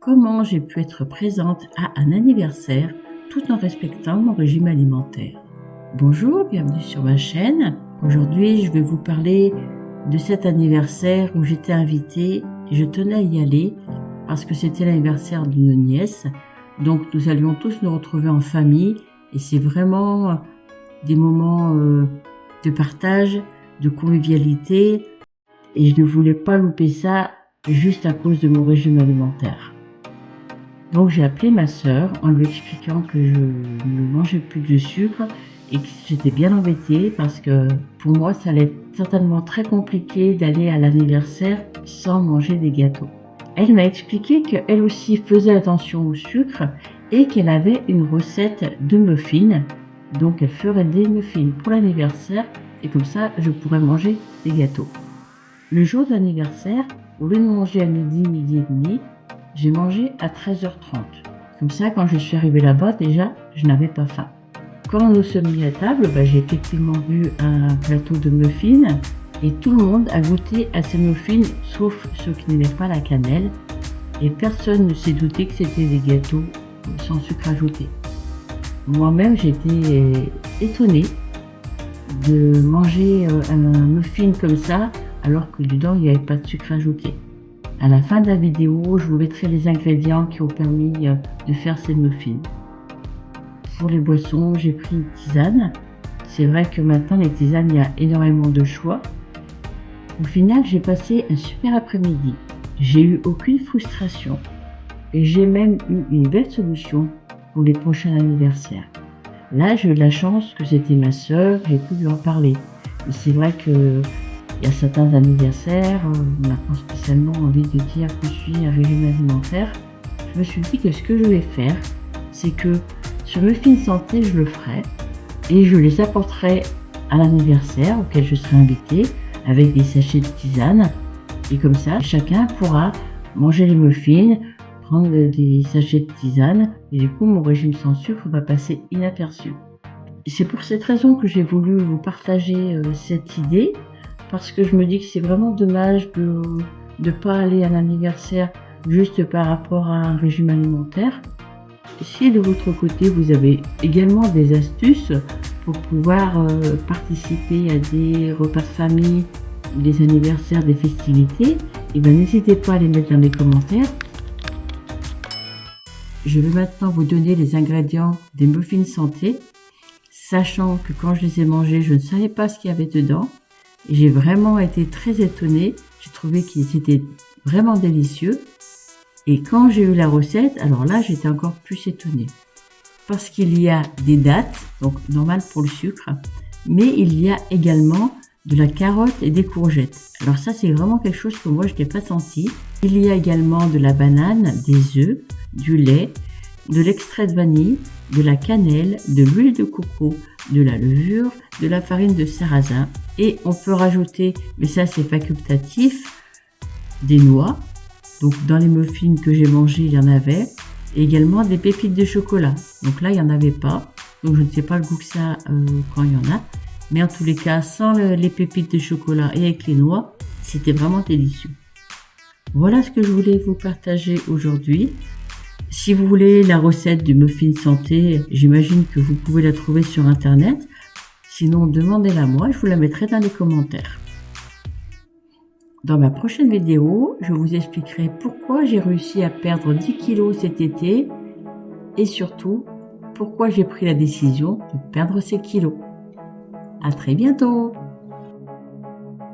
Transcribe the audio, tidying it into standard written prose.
comment j'ai pu être présente à un anniversaire tout en respectant mon régime alimentaire. Bonjour, bienvenue sur ma chaîne. Aujourd'hui, je vais vous parler de cet anniversaire où j'étais invitée et je tenais à y aller parce que c'était l'anniversaire d'une nièce. Donc nous allions tous nous retrouver en famille et c'est vraiment des moments de partage, de convivialité et je ne voulais pas louper ça juste à cause de mon régime alimentaire. Donc j'ai appelé ma sœur en lui expliquant que je ne mangeais plus de sucre et que j'étais bien embêtée parce que pour moi ça allait être certainement très compliqué d'aller à l'anniversaire sans manger des gâteaux. Elle m'a expliqué qu'elle aussi faisait attention au sucre et qu'elle avait une recette de muffins. Donc elle ferait des muffins pour l'anniversaire et comme ça je pourrais manger des gâteaux. Le jour de l'anniversaire, au lieu de manger à midi et demi, j'ai mangé à 13h30. Comme ça, quand je suis arrivée là-bas, déjà, je n'avais pas faim. Quand nous sommes mis à table, j'ai effectivement vu un plateau de muffins et tout le monde a goûté à ces muffins, sauf ceux qui n'aimaient pas la cannelle. Et personne ne s'est douté que c'était des gâteaux sans sucre ajouté. Moi-même, j'étais étonnée de manger un muffin comme ça, alors que dedans, il n'y avait pas de sucre ajouté. À la fin de la vidéo, je vous mettrai les ingrédients qui ont permis de faire ces muffins. Pour les boissons, j'ai pris une tisane. C'est vrai que maintenant, les tisanes, il y a énormément de choix. Au final, j'ai passé un super après-midi. J'ai eu aucune frustration. Et j'ai même eu une belle solution pour les prochains anniversaires. Là, j'ai eu la chance que c'était ma sœur, j'ai pu lui en parler. Mais c'est vrai que il y a certains anniversaires, on n'a pas spécialement envie de dire que je suis un régime alimentaire. Je me suis dit que ce que je vais faire, c'est que sur Muffins Santé, je le ferai et je les apporterai à l'anniversaire auquel je serai invitée avec des sachets de tisane. Et comme ça, chacun pourra manger les muffins, prendre des sachets de tisane et du coup, mon régime sans sucre va passer inaperçu. C'est pour cette raison que j'ai voulu vous partager cette idée. Parce que je me dis que c'est vraiment dommage de ne pas aller à l'anniversaire juste par rapport à un régime alimentaire. Si de votre côté vous avez également des astuces pour pouvoir participer à des repas de famille, des anniversaires, des festivités, n'hésitez pas à les mettre dans les commentaires. Je vais maintenant vous donner les ingrédients des muffins santé, sachant que quand je les ai mangés, je ne savais pas ce qu'il y avait dedans. J'ai vraiment été très étonnée, j'ai trouvé qu'ils étaient vraiment délicieux. Et quand j'ai eu la recette, alors là j'étais encore plus étonnée. Parce qu'il y a des dattes, donc normal pour le sucre, mais il y a également de la carotte et des courgettes. Alors ça c'est vraiment quelque chose que moi je n'ai pas senti. Il y a également de la banane, des œufs, du lait, de l'extrait de vanille, de la cannelle, de l'huile de coco, de la levure, de la farine de sarrasin et on peut rajouter, mais ça c'est facultatif, des noix. Donc dans les muffins que j'ai mangés, il y en avait. Et également des pépites de chocolat. Donc là, il n'y en avait pas. Donc je ne sais pas le goût que ça quand il y en a. Mais en tous les cas, sans les pépites de chocolat et avec les noix, c'était vraiment délicieux. Voilà ce que je voulais vous partager aujourd'hui. Si vous voulez la recette du muffin santé, j'imagine que vous pouvez la trouver sur internet. Sinon, demandez-la moi, je vous la mettrai dans les commentaires. Dans ma prochaine vidéo, je vous expliquerai pourquoi j'ai réussi à perdre 10 kilos cet été et surtout, pourquoi j'ai pris la décision de perdre ces kilos. À très bientôt!